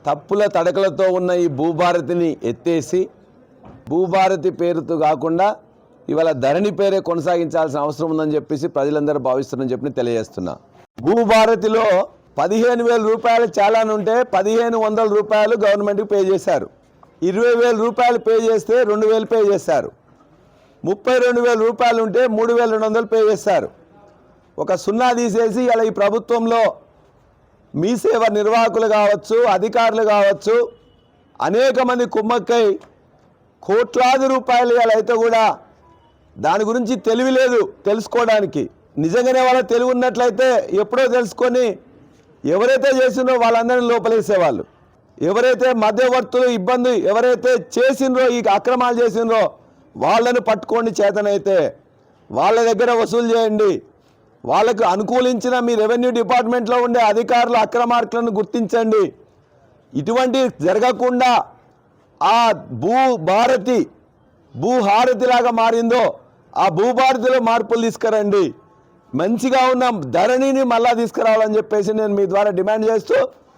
తప్పుల తడకలతో ఉన్న ఈ భూభారతిని ఎత్తేసి భూభారతి పేరుతో కాకుండా ఇవాళ ధరణి పేరే కొనసాగించాల్సిన అవసరం ఉందని చెప్పేసి ప్రజలందరూ భావిస్తున్నారని చెప్పి తెలియజేస్తున్నా. భూభారతిలో 15,000 రూపాయలు చాలాన్ ఉంటే 1,500 రూపాయలు గవర్నమెంట్కి పే చేశారు. 20,000 రూపాయలు పే చేస్తే 2,000 పే చేశారు. 32,000 రూపాయలు ఉంటే 3,200 పే చేశారు. ఒక సున్నా తీసేసి ఇలా ఈ ప్రభుత్వంలో మీ సేవ నిర్వాహకులు కావచ్చు, అధికారులు కావచ్చు, అనేక మంది కుమ్మక్కై కోట్లాది రూపాయలు ఇలా అయితే కూడా దాని గురించి తెలివి లేదు తెలుసుకోవడానికి. నిజంగానే వాళ్ళ తెలివి ఉన్నట్లయితే ఎప్పుడో తెలుసుకొని ఎవరైతే చేసిండ్రో వాళ్ళందరినీ లోపలేసేవాళ్ళు. ఎవరైతే మధ్యవర్తులు ఇబ్బంది ఎవరైతే చేసిండ్రో ఈ అక్రమాలు చేసిండ్రో వాళ్ళను పట్టుకోండి, చేతనైతే వాళ్ళ దగ్గర వసూలు చేయండి. వాళ్ళకు అనుకూలించిన మీ రెవెన్యూ డిపార్ట్మెంట్లో ఉండే అధికారుల అక్రమార్కులను గుర్తించండి. ఇటువంటి జరగకుండా ఆ భూహారతిలాగా మారిందో ఆ భూభారతిలో మార్పులు తీసుకురండి. మంచిగా ఉన్న ధరణిని మళ్ళా తీసుకురావాలని చెప్పేసి నేను మీ ద్వారా డిమాండ్ చేస్తూ